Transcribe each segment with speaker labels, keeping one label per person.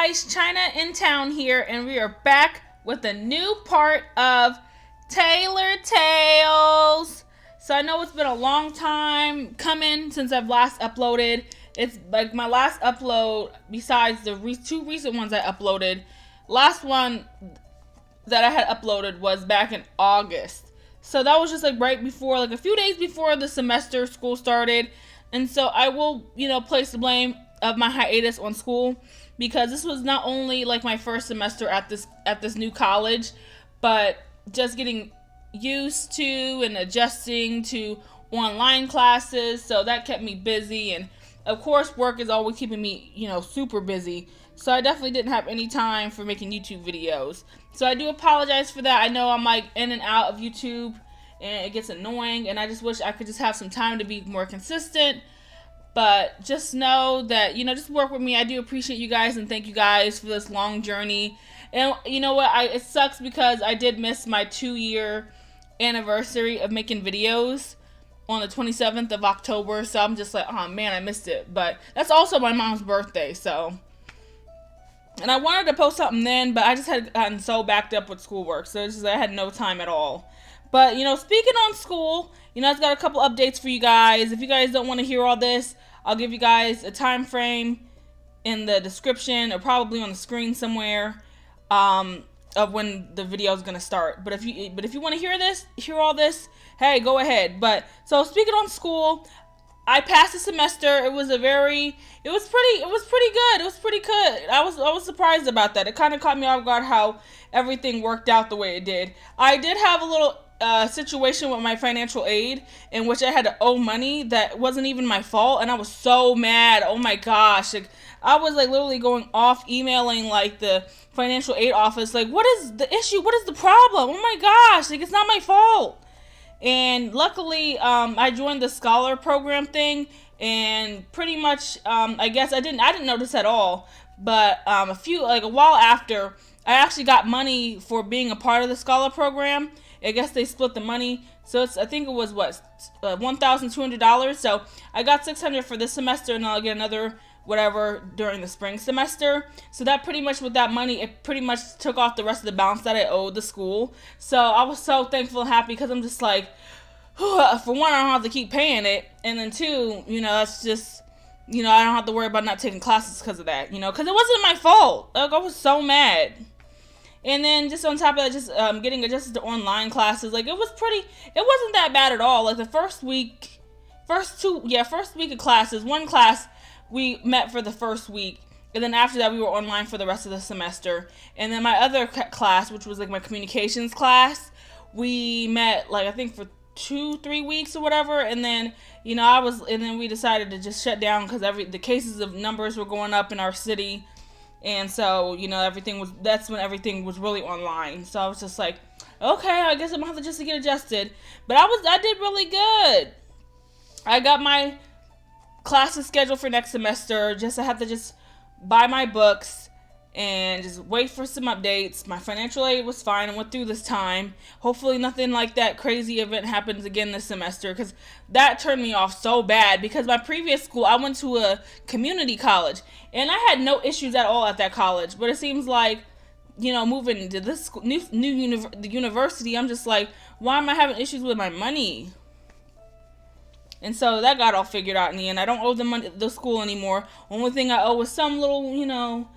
Speaker 1: guys, China in town here, and we are back with a new part of Tailor Tales. So I know it's been a long time coming since I've last uploaded. It's like my last upload, besides the two recent ones I uploaded. Last one that I had uploaded was back in August. So that was just like right before, like a few days before the semester school started. And so I will, place the blame of my hiatus on school, because this was not only like my first semester at this new college, but just getting used to and adjusting to online classes. So that kept me busy, and of course work is always keeping me, super busy. So I definitely didn't have any time for making YouTube videos. So I do apologize for that. I know I'm like in and out of YouTube and it gets annoying, and I just wish I could just have some time to be more consistent. But just know that, just work with me. I do appreciate you guys, and thank you guys for this long journey. And you know what? It sucks because I did miss my 2-year anniversary of making videos on the 27th of October. So I'm just like, oh man, I missed it. But that's also my mom's birthday, so. And I wanted to post something then, but I just had gotten so backed up with schoolwork. So it's just, I had no time at all. But, speaking on school, I've got a couple updates for you guys. If you guys don't want to hear all this, I'll give you guys a time frame in the description, or probably on the screen somewhere, of when the video is going to start. But if you want to hear all this, hey, go ahead. But so speaking on school, I passed the semester. It was pretty good. I was surprised about that. It kind of caught me off guard how everything worked out the way it did. I did have a little situation with my financial aid in which I had to owe money that wasn't even my fault, and I was so mad. Oh my gosh. Like, I was like literally going off emailing like the financial aid office, like, what is the issue? What is the problem? Oh my gosh, like, it's not my fault. And luckily, I joined the scholar program thing, and pretty much, I guess I didn't notice at all, but a while after, I actually got money for being a part of the scholar program. I guess they split the money, so I think it was $1,200. So I got $600 for this semester, and I'll get another whatever during the spring semester. So that pretty much, with that money, it pretty much took off the rest of the balance that I owed the school. So I was so thankful and happy, because I'm just like, for one, I don't have to keep paying it, and then two, that's just, I don't have to worry about not taking classes because of that, because it wasn't my fault. Like, I was so mad. And then just on top of that, just getting adjusted to online classes, like, it wasn't that bad at all. Like, the first week of classes, one class we met for the first week, and then after that we were online for the rest of the semester. And then my other class, which was like my communications class, we met like I think for 2-3 weeks or whatever, and then we decided to just shut down because the cases of numbers were going up in our city. And so, that's when everything was really online. So I was just like, okay, I guess I'm gonna have to get adjusted. But I did really good. I got my classes scheduled for next semester. I have to just buy my books and just wait for some updates. My financial aid was fine. I went through this time. Hopefully nothing like that crazy event happens again this semester, because that turned me off so bad. Because my previous school, I went to a community college, and I had no issues at all at that college. But it seems like, moving to this the university, I'm just like, why am I having issues with my money? And so that got all figured out in the end. I don't owe the school anymore. Only thing I owe is some little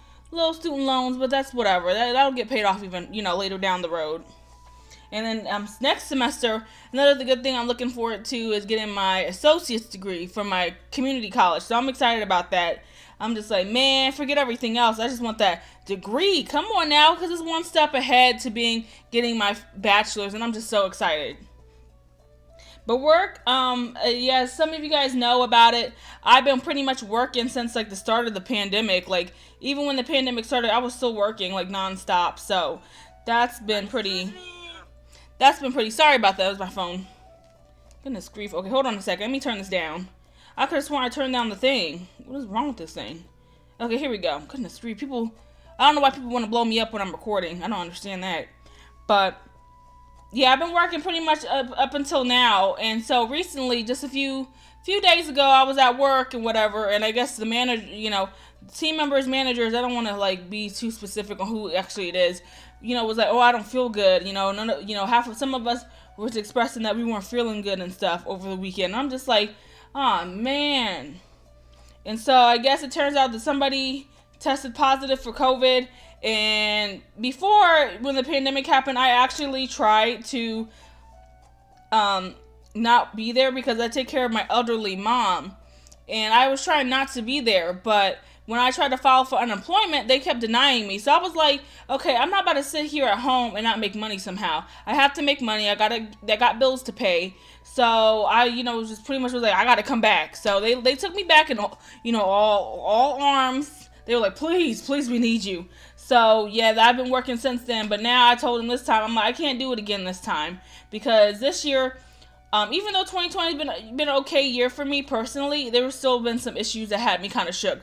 Speaker 1: student loans, but that's whatever. That'll get paid off even, later down the road. And then next semester, another good thing I'm looking forward to is getting my associate's degree from my community college. So I'm excited about that. I'm just like, man, forget everything else. I just want that degree. Come on now, because it's one step ahead to getting my bachelor's, and I'm just so excited. But work, some of you guys know about it. I've been pretty much working since like the start of the pandemic. Like, even when the pandemic started, I was still working like nonstop. So that's been pretty, sorry about that. It was my phone. Goodness grief. Okay, hold on a second. Let me turn this down. I could have sworn I turned down the thing. What is wrong with this thing? Okay, here we go. Goodness grief. I don't know why people want to blow me up when I'm recording. I don't understand that. But yeah, I've been working pretty much up until now, and so recently, just a few days ago, I was at work and whatever, and I guess the manager, team members, managers, I don't want to like be too specific on who actually it is, was like, oh, I don't feel good, none of, half of some of us was expressing that we weren't feeling good and stuff over the weekend. I'm just like, oh man. And so I guess it turns out that somebody tested positive for COVID. And before, when the pandemic happened, I actually tried to not be there because I take care of my elderly mom. And I was trying not to be there, but when I tried to file for unemployment, they kept denying me. So I was like, okay, I'm not about to sit here at home and not make money somehow. I have to make money. I got bills to pay. So I, just pretty much was like, I gotta come back. So they took me back and, all arms. They were like, please, we need you. So yeah, I've been working since then. But now I told them this time, I'm like, I can't do it again this time because this year, even though 2020 has been an okay year for me personally, there have still been some issues that had me kind of shook.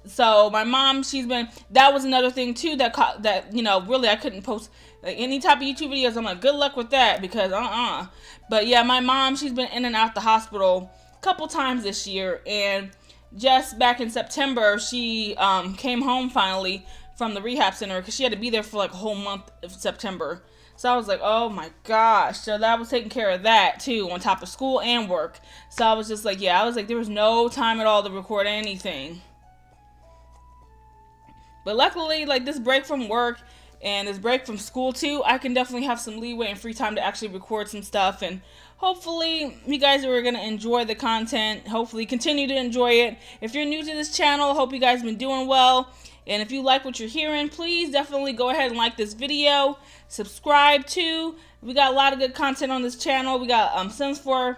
Speaker 1: So my mom, that was another thing too that really I couldn't post like any type of YouTube videos. I'm like, good luck with that because But yeah, my mom, she's been in and out the hospital a couple times this year, and just back in September, she came home finally from the rehab center because she had to be there for like a whole month of September. So I was like, oh my gosh. So that was taking care of that too, on top of school and work. So I was just like, there was no time at all to record anything. But luckily, like this break from work and this break from school too, I can definitely have some leeway and free time to actually record some stuff. And hopefully you guys are going to enjoy the content. Hopefully continue to enjoy it. If you're new to this channel, I hope you guys have been doing well. And if you like what you're hearing, please definitely go ahead and like this video. Subscribe too. We got a lot of good content on this channel. We got Sims 4.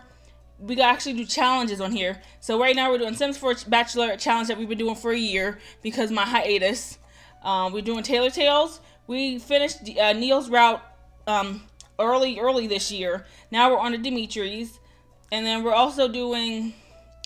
Speaker 1: We got actually do challenges on here. So right now we're doing Sims 4 Bachelor challenge that we've been doing for a year because of my hiatus. We're doing Tailor Tales. We finished Neil's route early this year. Now we're on to Dimitri's. And then we're also doing,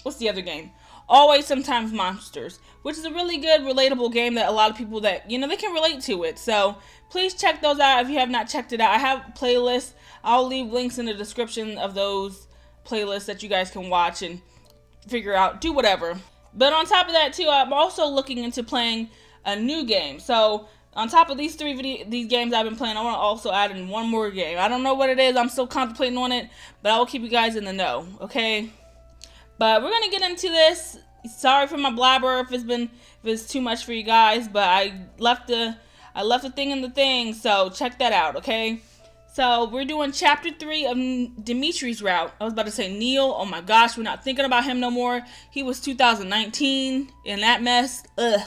Speaker 1: what's the other game? Always Sometimes Monsters, which is a really good, relatable game that a lot of people that, they can relate to it. So please check those out if you have not checked it out. I have playlists. I'll leave links in the description of those playlists that you guys can watch and figure out, do whatever. But on top of that too, I'm also looking into playing a new game. So on top of these these games I've been playing, I want to also add in one more game. I don't know what it is. I'm still contemplating on it, but I will keep you guys in the know, okay? But we're gonna get into this. Sorry for my blabber if it's too much for you guys, but I left the thing in the thing, so check that out, okay? So we're doing chapter 3 of Dimitri's route. I was about to say Neil. Oh my gosh, we're not thinking about him no more. He was 2019 in that mess. Ugh.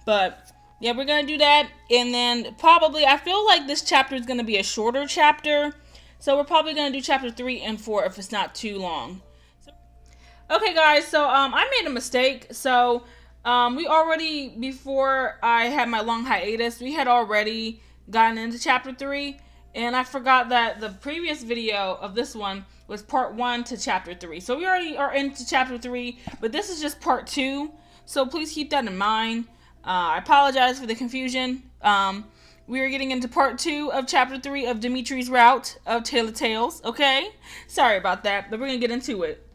Speaker 1: But yeah, we're gonna do that, and then probably I feel like this chapter is gonna be a shorter chapter, so we're probably gonna do chapter 3 and 4 if it's not too long. Okay guys, so I made a mistake. So we already, before I had my long hiatus, we had already gotten into chapter 3, and I forgot that the previous video of this one was part 1 to chapter 3. So we already are into chapter 3, but this is just part 2, so please keep that in mind. I apologize for the confusion. We are getting into part 2 of chapter 3 of Dimitri's route of Tailor Tales, okay? Sorry about that, but we're gonna get into it.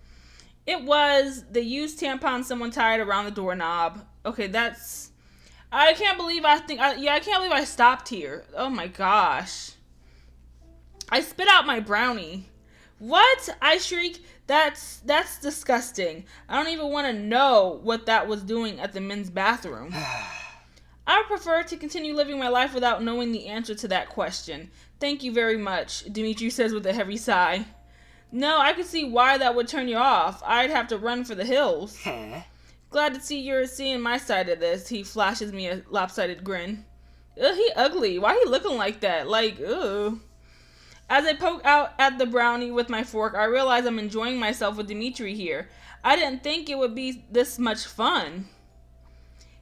Speaker 1: It was the used tampon someone tied around the doorknob. Okay, I can't believe I can't believe I stopped here. Oh my gosh. I spit out my brownie. What? I shriek. That's disgusting. I don't even want to know what that was doing at the men's bathroom. I prefer to continue living my life without knowing the answer to that question. Thank you very much, Dimitri says with a heavy sigh. No, I can see why that would turn you off. I'd have to run for the hills. Glad to see you're seeing my side of this. He flashes me a lopsided grin. Ugh, he ugly. Why he looking like that? Like, ugh. As I poke out at the brownie with my fork, I realize I'm enjoying myself with Dimitri here. I didn't think it would be this much fun.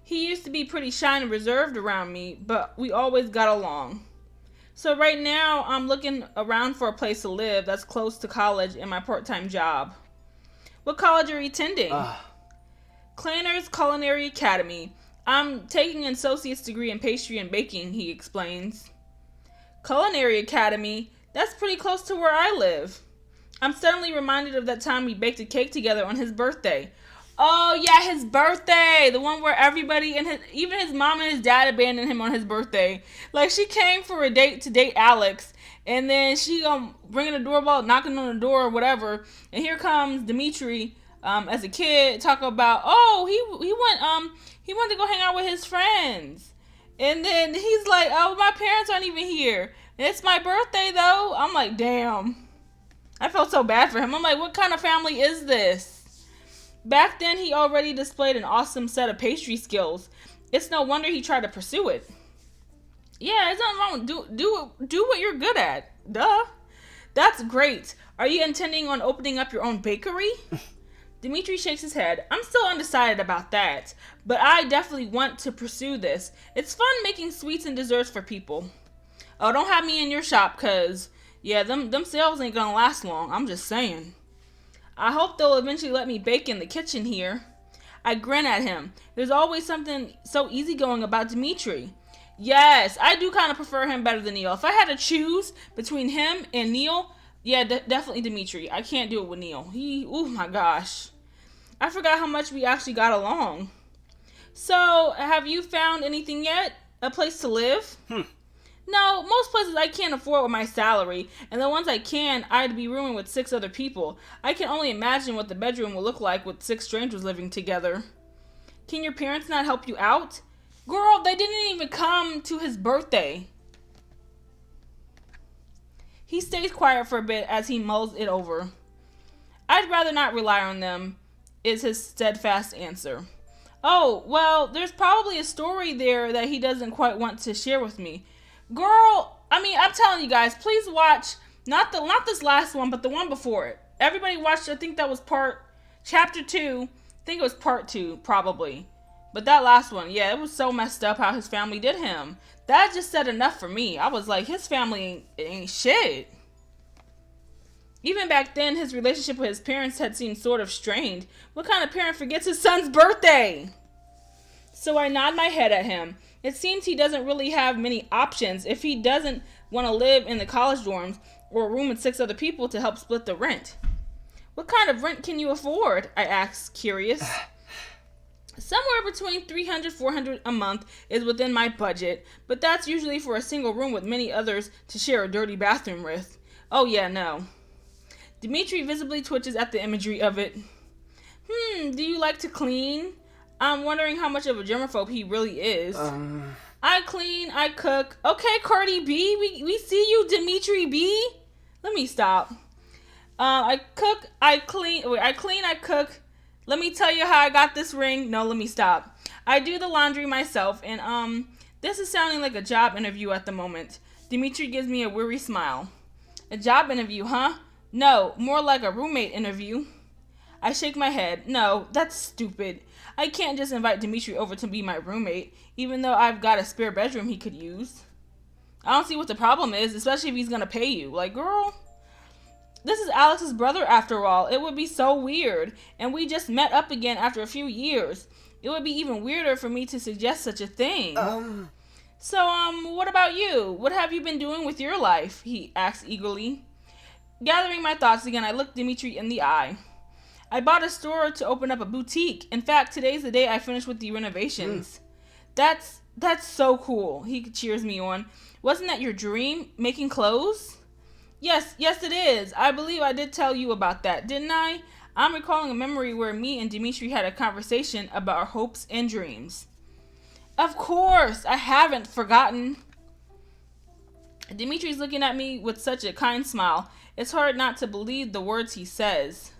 Speaker 1: He used to be pretty shy and reserved around me, but we always got along. So right now, I'm looking around for a place to live that's close to college and my part-time job. What college are you attending? Clanner's Culinary Academy. I'm taking an associate's degree in pastry and baking, he explains. Culinary Academy? That's pretty close to where I live. I'm suddenly reminded of that time we baked a cake together on his birthday. Oh, yeah, his birthday. The one where everybody, and even his mom and his dad abandoned him on his birthday. Like, she came for a date to date Alex, and then she ringing the doorbell, knocking on the door or whatever, and here comes Dimitri as a kid, talk about, oh, he went to go hang out with his friends. And then he's like, oh, my parents aren't even here. It's my birthday, though. I'm like, damn. I felt so bad for him. I'm like, what kind of family is this? Back then, he already displayed an awesome set of pastry skills. It's no wonder he tried to pursue it. Yeah, there's nothing wrong with do what you're good at. Duh. That's great. Are you intending on opening up your own bakery? Dimitri shakes his head. I'm still undecided about that, but I definitely want to pursue this. It's fun making sweets and desserts for people. Oh, don't have me in your shop, cause yeah, them sales ain't gonna last long. I'm just saying. I hope they'll eventually let me bake in the kitchen here. I grin at him. There's always something so easygoing about Dimitri. Yes, I do kind of prefer him better than Neil. If I had to choose between him and Neil, yeah, definitely Dimitri. I can't do it with Neil. Oh my gosh. I forgot how much we actually got along. So, have you found anything yet? A place to live? No, most places I can't afford with my salary, and the ones I can, I'd be rooming with 6 other people. I can only imagine what the bedroom will look like with 6 strangers living together. Can your parents not help you out? Girl, they didn't even come to his birthday. He stays quiet for a bit as he mulls it over. I'd rather not rely on them, is his steadfast answer. Oh, well, there's probably a story there that he doesn't quite want to share with me. Girl, I'm telling you guys, please watch, not this last one, but the one before it. Everybody watched, I think that was Chapter 2. I think it was Part 2, probably. But that last one, yeah, it was so messed up how his family did him. That just said enough for me. I was like, his family ain't shit. Even back then, his relationship with his parents had seemed sort of strained. What kind of parent forgets his son's birthday? So I nod my head at him. It seems he doesn't really have many options if he doesn't want to live in the college dorms or a room with 6 other people to help split the rent. What kind of rent can you afford? I asked, curious. Somewhere between $300, $400 a month is within my budget, but that's usually for a single room with many others to share a dirty bathroom with. Oh yeah, no. Dimitri visibly twitches at the imagery of it. Do you like to clean? I'm wondering how much of a germaphobe he really is. I clean, I cook. Okay, Cardi B, we see you, Dimitri B. Let me stop. I cook, I clean, I cook. Let me tell you how I got this ring. No, let me stop. I do the laundry myself, and this is sounding like a job interview at the moment. Dimitri gives me a weary smile. A job interview, huh? No, more like a roommate interview. I shake my head. No, that's stupid. I can't just invite Dimitri over to be my roommate, even though I've got a spare bedroom he could use. I don't see what the problem is, especially if he's gonna pay you. Like, girl, this is Alex's brother after all. It would be so weird, and we just met up again after a few years. It would be even weirder for me to suggest such a thing. So, what about you? What have you been doing with your life? He asks eagerly. Gathering my thoughts again, I look Dimitri in the eye. I bought a store to open up a boutique. In fact, today's the day I finished with the renovations. That's so cool. He cheers me on. Wasn't that your dream, making clothes? Yes, it is. I believe I did tell you about that, didn't I? I'm recalling a memory where me and Dimitri had a conversation about our hopes and dreams. Of course, I haven't forgotten. Dimitri's looking at me with such a kind smile. It's hard not to believe the words he says.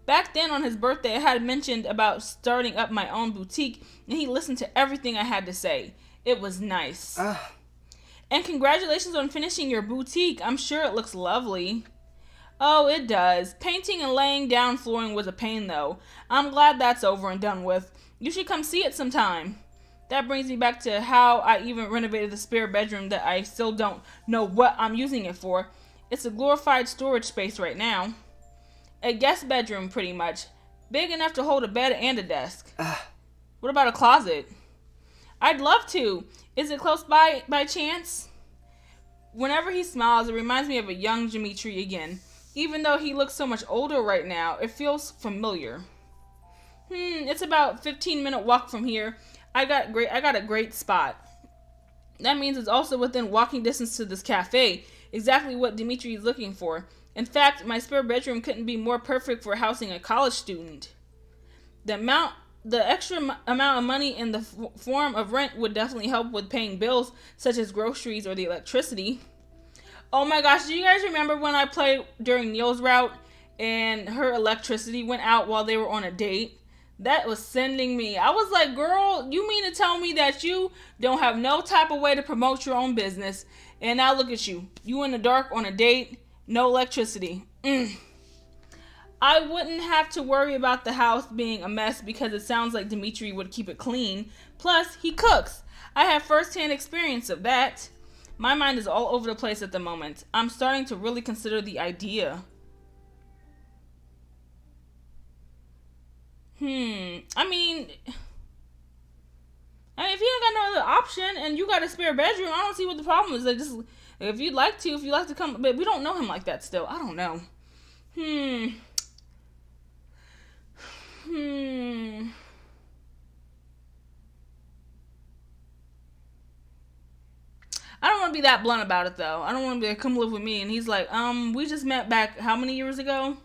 Speaker 1: Back then on his birthday, I had mentioned about starting up my own boutique, and he listened to everything I had to say. It was nice. And congratulations on finishing your boutique. I'm sure it looks lovely. Oh, it does. Painting and laying down flooring was a pain, though. I'm glad that's over and done with. You should come see it sometime. That brings me back to how I even renovated the spare bedroom that I still don't know what I'm using it for. It's a glorified storage space right now. A guest bedroom, pretty much. Big enough to hold a bed and a desk. What about a closet? I'd love to. Is it close by chance? Whenever he smiles, it reminds me of a young Dimitri again. Even though he looks so much older right now, it feels familiar. It's about 15-minute walk from here. I got a great spot. That means it's also within walking distance to this cafe. Exactly what Dimitri is looking for. In fact, my spare bedroom couldn't be more perfect for housing a college student. The extra amount of money in the form of rent would definitely help with paying bills such as groceries or the electricity. Oh my gosh, do you guys remember when I played during Neil's route and her electricity went out while they were on a date? That was sending me. I was like, girl, you mean to tell me that you don't have no type of way to promote your own business? And now look at you. You in the dark on a date, no electricity. I wouldn't have to worry about the house being a mess because it sounds like Dimitri would keep it clean. Plus, he cooks. I have first-hand experience of that. My mind is all over the place at the moment. I'm starting to really consider the idea. I mean, if you ain't got no other option and you got a spare bedroom, I don't see what the problem is. Like, just if you'd like to come, but we don't know him like that still. I don't know. I don't want to be that blunt about it though. I don't want to be like, come live with me, and he's like, we just met back how many years ago?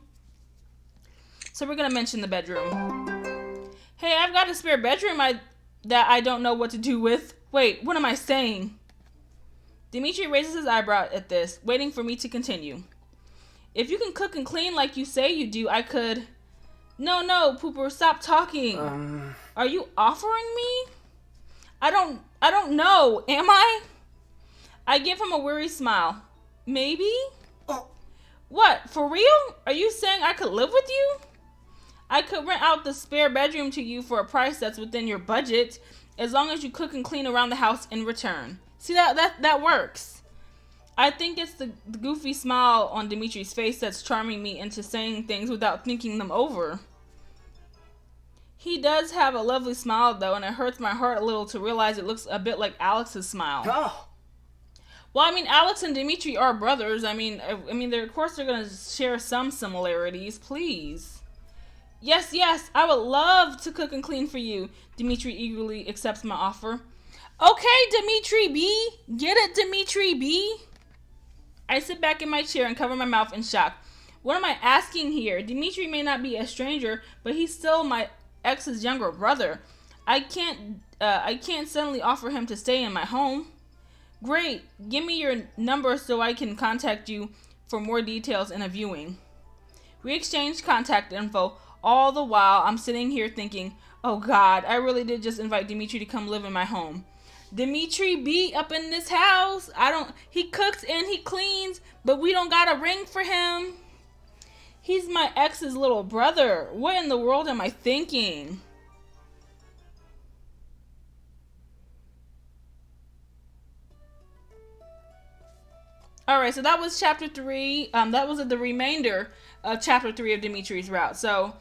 Speaker 1: So we're gonna mention the bedroom. Hey, I've got a spare bedroom that I don't know what to do with. Wait, what am I saying? Dimitri raises his eyebrow at this, waiting for me to continue. If you can cook and clean like you say you do, I could... No, Pooper, stop talking. Are you offering me? I don't know, am I? I give him a weary smile. Maybe? What, for real? Are you saying I could live with you? I could rent out the spare bedroom to you for a price that's within your budget, as long as you cook and clean around the house in return. See, that works. I think it's the goofy smile on Dimitri's face that's charming me into saying things without thinking them over. He does have a lovely smile, though, and it hurts my heart a little to realize it looks a bit like Alex's smile. Oh. Well, I mean, Alex and Dimitri are brothers. I mean, of course they're going to share some similarities. Please. Yes, I would love to cook and clean for you. Dimitri eagerly accepts my offer. Okay, Dimitri B. Get it, Dimitri B. I sit back in my chair and cover my mouth in shock. What am I asking here? Dimitri may not be a stranger, but he's still my ex's younger brother. I can't suddenly offer him to stay in my home. Great. Give me your number so I can contact you for more details and a viewing. We exchange contact info. All the while, I'm sitting here thinking, oh God, I really did just invite Dimitri to come live in my home. Dimitri B up in this house. He cooks and he cleans, but we don't got a ring for him. He's my ex's little brother. What in the world am I thinking? Alright, so that was chapter 3. That was the remainder of chapter 3 of Dimitri's route. So,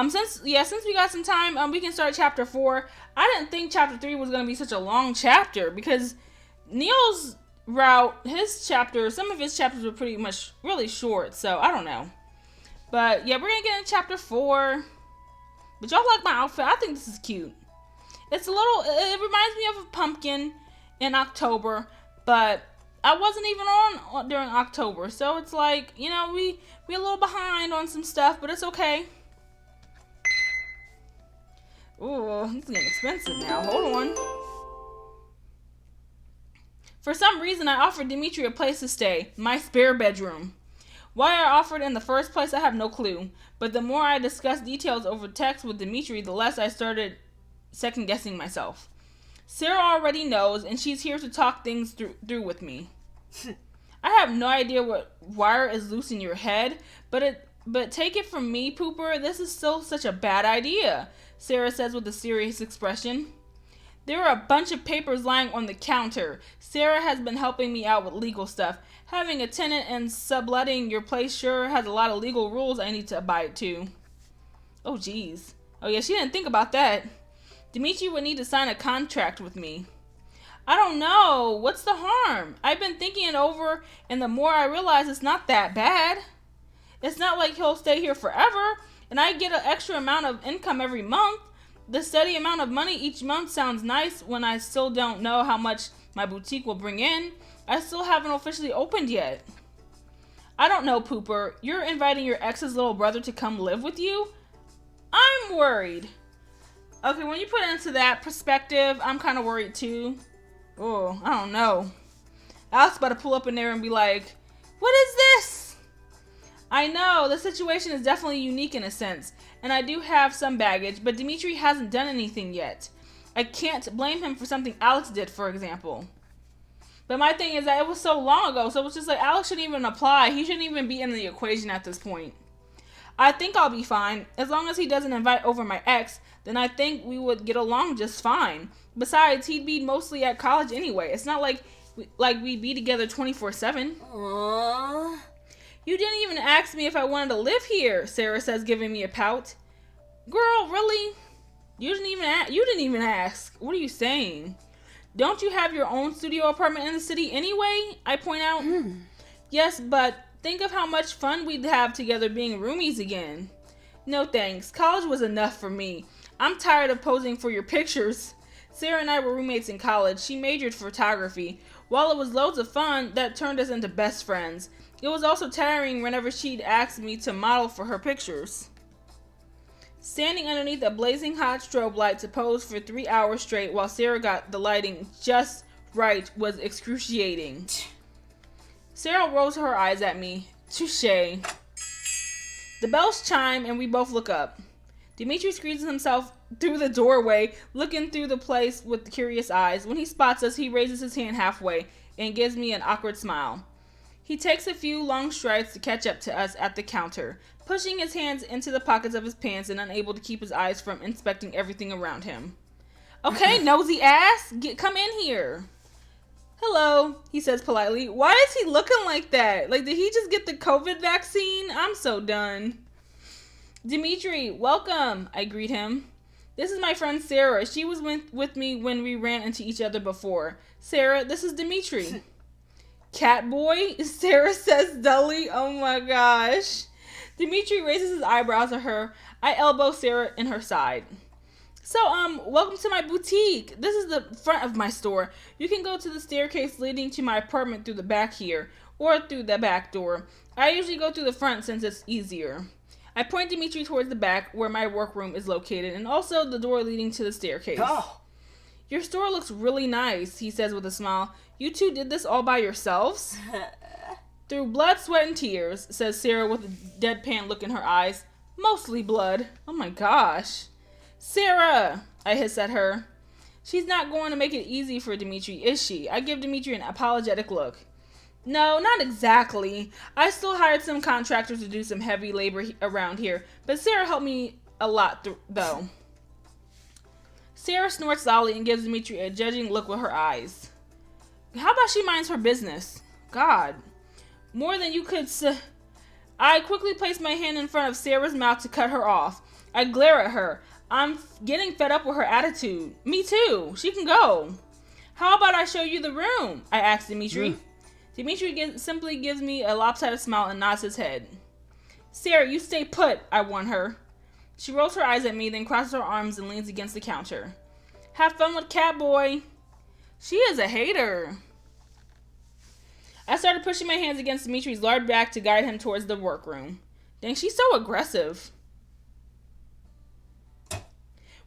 Speaker 1: since we got some time, we can start chapter 4. I didn't think chapter 3 was going to be such a long chapter because Neil's route, some of his chapters were pretty much really short. So, I don't know. But, yeah, we're going to get into chapter 4. But y'all like my outfit? I think this is cute. It reminds me of a pumpkin in October, but I wasn't even on during October, so it's like, we a little behind on some stuff, but it's okay. Ooh, it's getting expensive now. Hold on. For some reason, I offered Dimitri a place to stay, my spare bedroom. Why I offered in the first place, I have no clue. But the more I discussed details over text with Dimitri, the less I started second-guessing myself. Sarah already knows, and she's here to talk things through with me. I have no idea what wire is loose in your head, but take it from me, Pooper, this is still such a bad idea, Sarah says with a serious expression. There are a bunch of papers lying on the counter. Sarah has been helping me out with legal stuff. Having a tenant and subletting your place sure has a lot of legal rules I need to abide to. Oh, geez. Oh, yeah, she didn't think about that. Dimitri would need to sign a contract with me. I don't know. What's the harm? I've been thinking it over, and the more I realize it's not that bad. It's not like he'll stay here forever, and I get an extra amount of income every month. The steady amount of money each month sounds nice when I still don't know how much my boutique will bring in. I still haven't officially opened yet. I don't know, Pooper. You're inviting your ex's little brother to come live with you? I'm worried. Okay, when you put it into that perspective, I'm kind of worried too. Oh, I don't know. Alex about to pull up in there and be like, what is this? I know, the situation is definitely unique in a sense, and I do have some baggage, but Dimitri hasn't done anything yet. I can't blame him for something Alex did, for example. But my thing is that it was so long ago, so it's just like Alex shouldn't even apply. He shouldn't even be in the equation at this point. I think I'll be fine. As long as he doesn't invite over my ex, then I think we would get along just fine. Besides, he'd be mostly at college anyway. It's not like we'd be together 24/7.
Speaker 2: Aww.
Speaker 1: You didn't even ask me if I wanted to live here, Sarah says, giving me a pout. Girl, really? You didn't even ask. What are you saying? Don't you have your own studio apartment in the city anyway? I point out. Yes, but think of how much fun we'd have together being roomies again. No thanks. College was enough for me. I'm tired of posing for your pictures. Sarah and I were roommates in college. She majored photography. While it was loads of fun, that turned us into best friends. It was also tiring whenever she'd ask me to model for her pictures. Standing underneath a blazing hot strobe light to pose for 3 hours straight while Sarah got the lighting just right was excruciating. Sarah rolls her eyes at me. Touché. The bells chime and we both look up. Dimitri squeezes himself through the doorway, looking through the place with curious eyes. When he spots us, he raises his hand halfway and gives me an awkward smile. He takes a few long strides to catch up to us at the counter, pushing his hands into the pockets of his pants and unable to keep his eyes from inspecting everything around him. Okay, nosy ass, come in here. Hello, he says politely. Why is he looking like that? Like, did he just get the COVID vaccine? I'm so done. Dimitri, welcome, I greet him. This is my friend Sarah. She was with me when we ran into each other before. Sarah, this is Dimitri. Cat boy? Sarah says dully. Oh my gosh. Dimitri raises his eyebrows at her. I elbow Sarah in her side. So, welcome to my boutique. This is the front of my store. You can go to the staircase leading to my apartment through the back here, or through the back door. I usually go through the front since it's easier. I point Dimitri towards the back where my workroom is located, and also the door leading to the staircase.
Speaker 2: Oh.
Speaker 1: Your store looks really nice, he says with a smile. You two did this all by yourselves? Through blood, sweat, and tears, says Sarah with a deadpan look in her eyes. Mostly blood. Oh my gosh. Sarah, I hiss at her. She's not going to make it easy for Dimitri, is she? I give Dimitri an apologetic look. No, not exactly. I still hired some contractors to do some heavy labor around here, but Sarah helped me a lot though. Sarah snorts loudly and gives Dimitri a judging look with her eyes. How about she minds her business? God. More than you could I quickly place my hand in front of Sarah's mouth to cut her off. I glare at her. I'm getting fed up with her attitude. Me too. She can go. How about I show you the room? I ask Dimitri. Dimitri simply gives me a lopsided smile and nods his head. Sarah, you stay put, I warn her. She rolls her eyes at me, then crosses her arms and leans against the counter. Have fun with Catboy. She is a hater. I started pushing my hands against Dimitri's large back to guide him towards the workroom. Dang, she's so aggressive.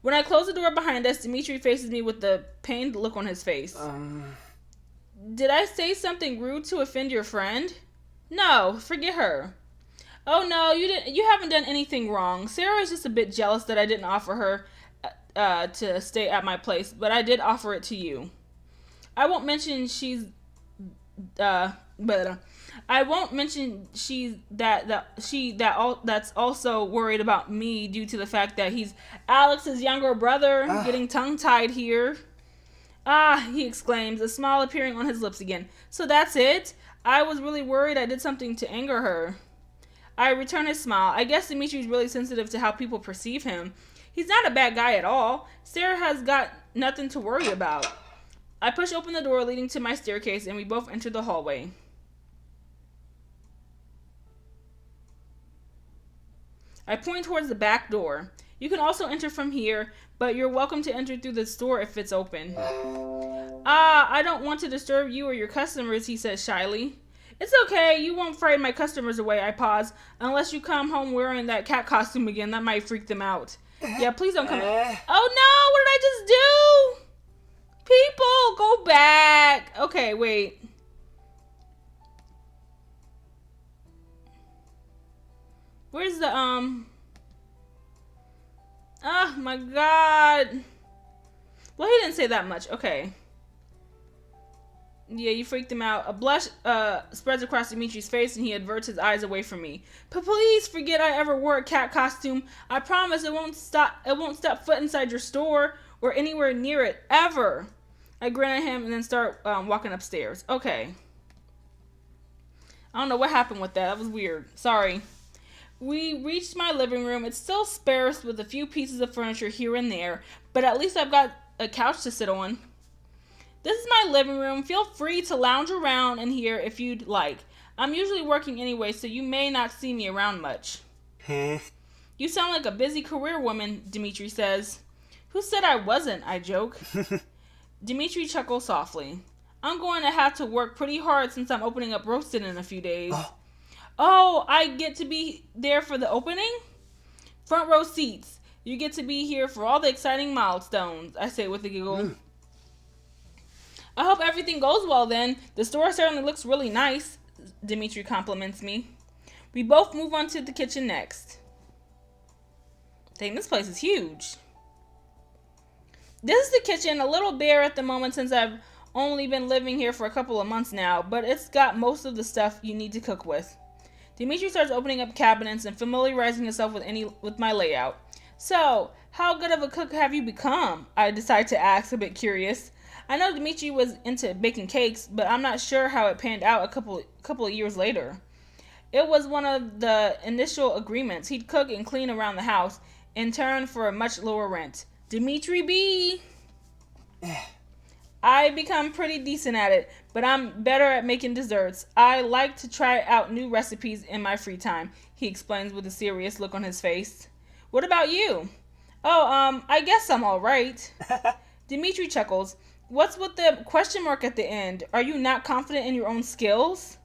Speaker 1: When I close the door behind us, Dimitri faces me with the pained look on his face. Did I say something rude to offend your friend? No, forget her. Oh no, you haven't done anything wrong. Sarah is just a bit jealous that I didn't offer her to stay at my place, but I did offer it to you. I won't mention that's also worried about me due to the fact that he's Alex's younger brother, getting tongue-tied here. Ah, he exclaims, a smile appearing on his lips again. So that's it? I was really worried I did something to anger her. I return his smile. I guess Dimitri's really sensitive to how people perceive him. He's not a bad guy at all. Sarah has got nothing to worry about. I push open the door leading to my staircase, and we both enter the hallway. I point towards the back door. You can also enter from here, but you're welcome to enter through this door if it's open. I don't want to disturb you or your customers, he says shyly. It's okay, you won't frighten my customers away, I pause. Unless you come home wearing that cat costume again, that might freak them out. Yeah, please don't come. Oh no, what did I just do? People, go back. Okay, wait. Where's the, Oh my god. Well, he didn't say that much. Okay. Yeah, you freaked him out. A blush spreads across Dimitri's face, and he averts his eyes away from me. But please forget I ever wore a cat costume. I promise it won't step foot inside your store or anywhere near it ever. I grin at him and then start walking upstairs. Okay. I don't know what happened with that. That was weird. Sorry. We reached my living room. It's still sparse with a few pieces of furniture here and there, but at least I've got a couch to sit on. This is my living room. Feel free to lounge around in here if you'd like. I'm usually working anyway, so you may not see me around much. You sound like a busy career woman, Dimitri says. Who said I wasn't? I joke. Dimitri chuckles softly. I'm going to have to work pretty hard since I'm opening up Roasted in a few days. Oh, I get to be there for the opening? Front row seats. You get to be here for all the exciting milestones, I say with a giggle. I hope everything goes well then. The store certainly looks really nice, Dimitri compliments me. We both move on to the kitchen next. Dang, this place is huge. This is the kitchen, a little bare at the moment since I've only been living here for a couple of months now, but it's got most of the stuff you need to cook with. Dimitri starts opening up cabinets and familiarizing himself with my layout. So, how good of a cook have you become? I decide to ask, a bit curious. I know Dimitri was into baking cakes, but I'm not sure how it panned out a couple of years later. It was one of the initial agreements. He'd cook and clean around the house in turn for a much lower rent. Dimitri B. I become pretty decent at it, but I'm better at making desserts. I like to try out new recipes in my free time, he explains with a serious look on his face. What about you? Oh, I guess I'm all right. Dimitri chuckles. What's with the question mark at the end? Are you not confident in your own skills?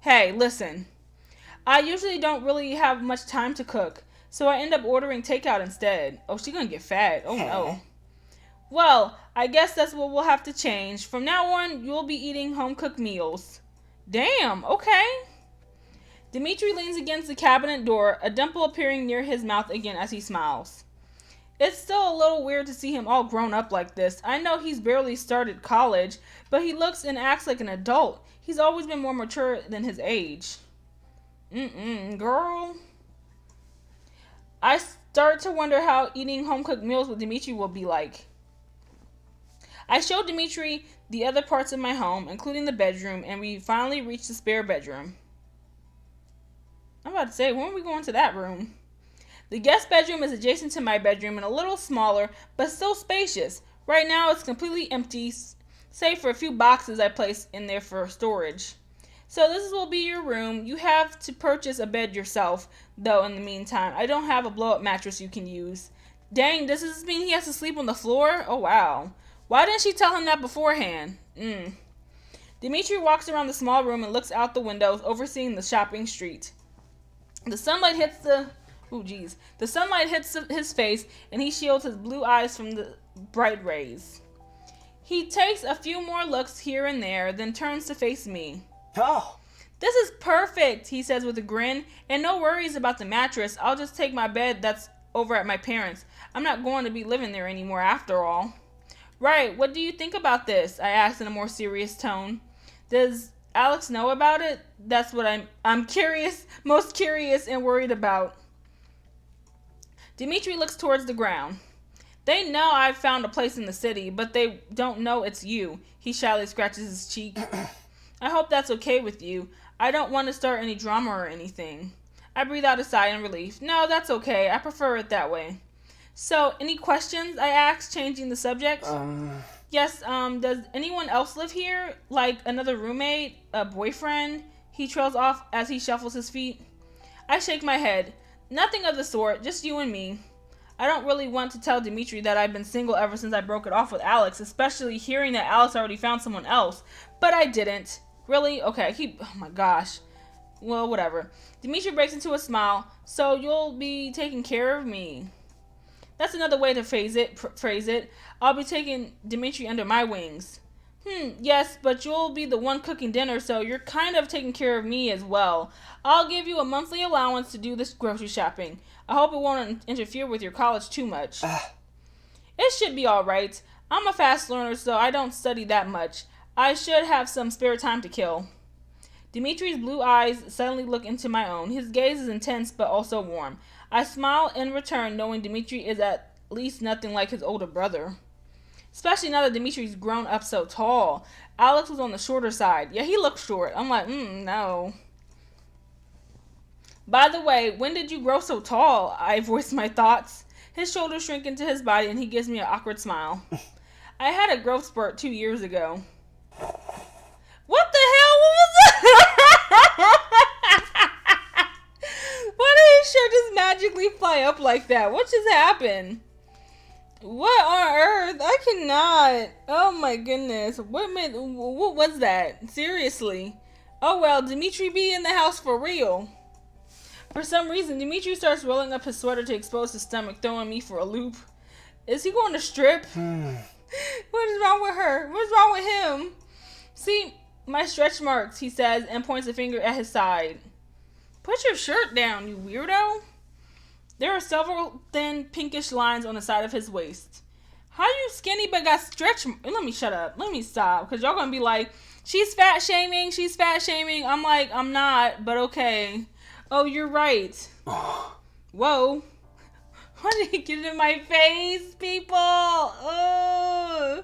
Speaker 1: Hey, listen. I usually don't really have much time to cook, so I end up ordering takeout instead. Oh, she's gonna get fat. Oh no. Well, I guess that's what we'll have to change. From now on, you'll be eating home-cooked meals. Damn, okay. Dimitri leans against the cabinet door, a dimple appearing near his mouth again as he smiles. It's still a little weird to see him all grown up like this. I know he's barely started college, but he looks and acts like an adult. He's always been more mature than his age. Girl. I start to wonder how eating home-cooked meals with Dimitri will be like. I showed Dimitri the other parts of my home, including the bedroom, and we finally reached the spare bedroom. I'm about to say, when are we going to that room? The guest bedroom is adjacent to my bedroom and a little smaller, but still spacious. Right now it's completely empty, save for a few boxes I placed in there for storage. So this will be your room. You have to purchase a bed yourself, though in the meantime. I don't have a blow-up mattress you can use. Dang, does this mean he has to sleep on the floor? Oh wow. Why didn't she tell him that beforehand? Dimitri walks around the small room and looks out the windows, overseeing the shopping street. The sunlight hits his face, and he shields his blue eyes from the bright rays. He takes a few more looks here and there, then turns to face me.
Speaker 2: Oh.
Speaker 1: This is perfect, he says with a grin, and no worries about the mattress. I'll just take my bed that's over at my parents'. I'm not going to be living there anymore after all. Right, what do you think about this? I asked in a more serious tone. Does Alex know about it? That's what I'm most curious and worried about. Dimitri looks towards the ground. They know I've found a place in the city, but they don't know it's you. He shyly scratches his cheek. I hope that's okay with you. I don't want to start any drama or anything. I breathe out a sigh in relief. No, that's okay. I prefer it that way. So, any questions? I asked, changing the subject. Yes, does anyone else live here? Like another roommate? A boyfriend? He trails off as he shuffles his feet. I shake my head. Nothing of the sort, just you and me. I don't really want to tell Dimitri that I've been single ever since I broke it off with Alex, especially hearing that Alex already found someone else. But I didn't. Really? Okay, oh my gosh. Well, whatever. Dimitri breaks into a smile. So you'll be taking care of me. That's another way to phrase it. I'll be taking Dimitri under my wings. Yes, but you'll be the one cooking dinner, so you're kind of taking care of me as well. I'll give you a monthly allowance to do this grocery shopping. I hope it won't interfere with your college too much. It should be alright. I'm a fast learner, so I don't study that much. I should have some spare time to kill. Dimitri's blue eyes suddenly look into my own. His gaze is intense, but also warm. I smile in return, knowing Dimitri is at least nothing like his older brother. Especially now that Dimitri's grown up so tall. Alex was on the shorter side. Yeah, he looked short. I'm like, no. By the way, when did you grow so tall? I voice my thoughts. His shoulders shrink into his body and he gives me an awkward smile. I had a growth spurt 2 years ago. What the hell? What was that? Why did his shirt just magically fly up like that? What just happened? What on earth? I cannot. Oh my goodness. What was that? Seriously. Oh well, Dimitri be in the house for real. For some reason, Dimitri starts rolling up his sweater to expose his stomach, throwing me for a loop. Is he going to strip? What is wrong with her? What's wrong with him? See, my stretch marks, he says, and points a finger at his side. Put your shirt down, you weirdo. There are several thin, pinkish lines on the side of his waist. How you skinny but got stretch... Let me shut up. Let me stop. Because y'all going to be like, she's fat shaming. She's fat shaming. I'm like, I'm not, but okay. Oh, you're right. Whoa. Why did he get in my face, people? Oh.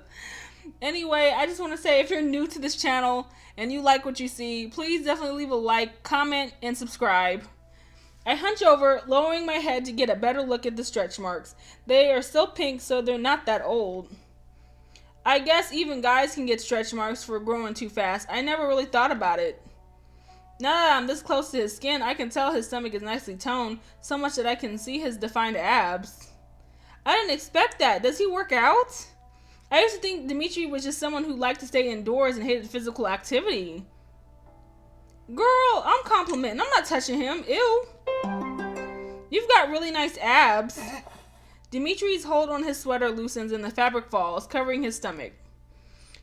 Speaker 1: Anyway, I just want to say, if you're new to this channel and you like what you see, please definitely leave a like, comment, and subscribe. I hunch over, lowering my head to get a better look at the stretch marks. They are still pink, so they're not that old. I guess even guys can get stretch marks for growing too fast. I never really thought about it. Now that I'm this close to his skin, I can tell his stomach is nicely toned, so much that I can see his defined abs. I didn't expect that. Does he work out? I used to think Dimitri was just someone who liked to stay indoors and hated physical activity. Girl, I'm complimenting. I'm not touching him. Ew. You've got really nice abs. Dimitri's hold on his sweater loosens and the fabric falls, covering his stomach.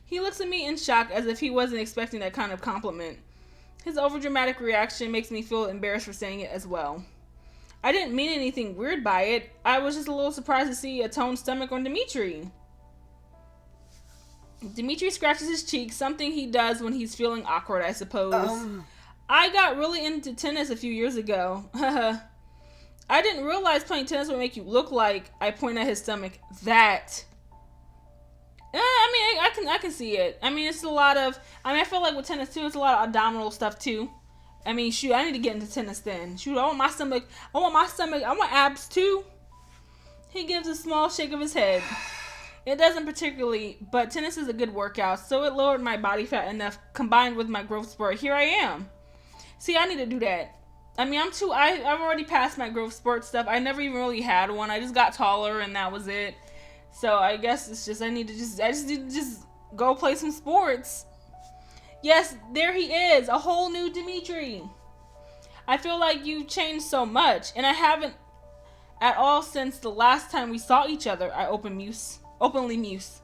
Speaker 1: He looks at me in shock as if he wasn't expecting that kind of compliment. His overdramatic reaction makes me feel embarrassed for saying it as well. I didn't mean anything weird by it. I was just a little surprised to see a toned stomach on Dimitri. Dimitri scratches his cheek, something he does when he's feeling awkward, I suppose. I got really into tennis a few years ago. I didn't realize playing tennis would make you look like, I point at his stomach, that. I can see it. I mean, it's a lot of, I feel like with tennis too, it's a lot of abdominal stuff too. I mean, shoot, I need to get into tennis then. Shoot, I want my stomach, I want abs too. He gives a small shake of his head. It doesn't particularly, but tennis is a good workout, so it lowered my body fat enough, combined with my growth spurt. Here I am. See, I need to do that. I mean, I've already passed my growth spurt stuff. I never even really had one. I just got taller and that was it. So I guess it's just, I just need to just go play some sports. Yes, there he is, a whole new Dimitri. I feel like you changed so much, and I haven't at all since the last time we saw each other. I openly muse.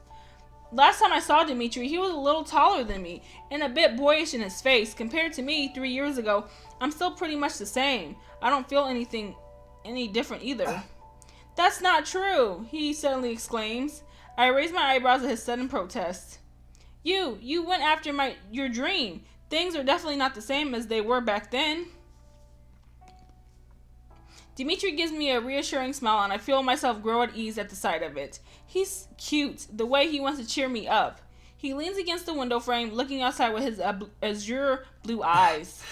Speaker 1: Last time I saw Dimitri, he was a little taller than me and a bit boyish in his face. Compared to me 3 years ago, I'm still pretty much the same. I don't feel any different either. That's not true, he suddenly exclaims. I raise my eyebrows at his sudden protest. You went after your dream. Things are definitely not the same as they were back then. Dimitri gives me a reassuring smile and I feel myself grow at ease at the sight of it. He's cute, the way he wants to cheer me up. He leans against the window frame, looking outside with his azure blue eyes.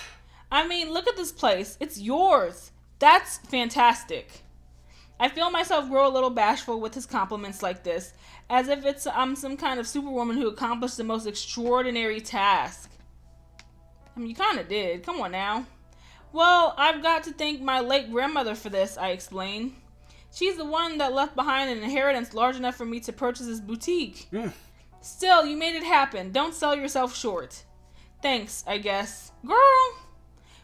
Speaker 1: I mean, look at this place. It's yours. That's fantastic. I feel myself grow a little bashful with his compliments like this, as if I'm some kind of superwoman who accomplished the most extraordinary task. I mean, you kind of did. Come on now. Well, I've got to thank my late grandmother for this, I explained. She's the one that left behind an inheritance large enough for me to purchase this boutique. Still, you made it happen. Don't sell yourself short. Thanks, I guess. Girl!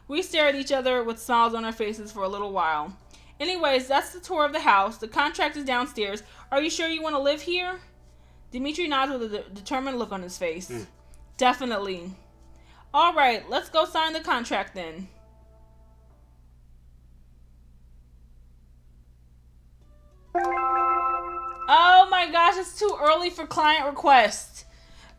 Speaker 1: We stare at each other with smiles on our faces for a little while. Anyways, that's the tour of the house. The contract is downstairs. Are you sure you want to live here? Dimitri nods with a determined look on his face. Definitely. Alright, let's go sign the contract then. Oh my gosh, it's too early for client requests.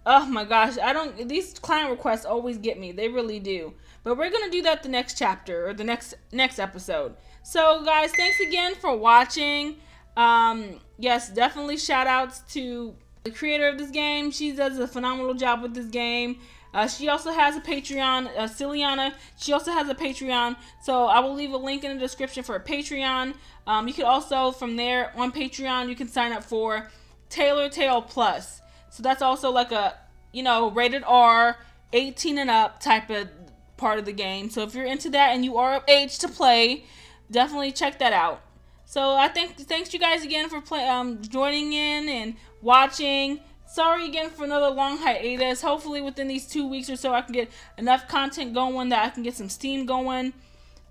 Speaker 1: Oh my gosh, these client requests always get me. They really do. But we're going to do that the next chapter, or the next episode. So guys, thanks again for watching. Yes, definitely shout outs to the creator of this game. She does a phenomenal job with this game. She also has a Patreon, Ciliana. She also has a Patreon, so I will leave a link in the description for a Patreon. You can also, from there, on Patreon, you can sign up for Tailor Tales Plus. So that's also like a, rated R, 18 and up type of part of the game. So if you're into that and you are of age to play, definitely check that out. So thanks you guys again for joining in and watching. Sorry again for another long hiatus. Hopefully within these 2 weeks or so I can get enough content going that I can get some steam going.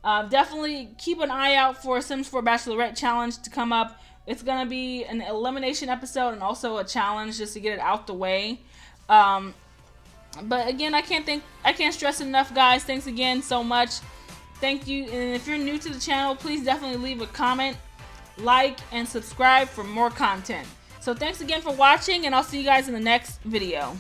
Speaker 1: Definitely keep an eye out for Sims 4 Bachelorette Challenge to come up. It's going to be an elimination episode and also a challenge just to get it out the way. But again, I can't stress it enough, guys. Thanks again so much. Thank you. And if you're new to the channel, please definitely leave a comment, like, and subscribe for more content. So thanks again for watching, and I'll see you guys in the next video.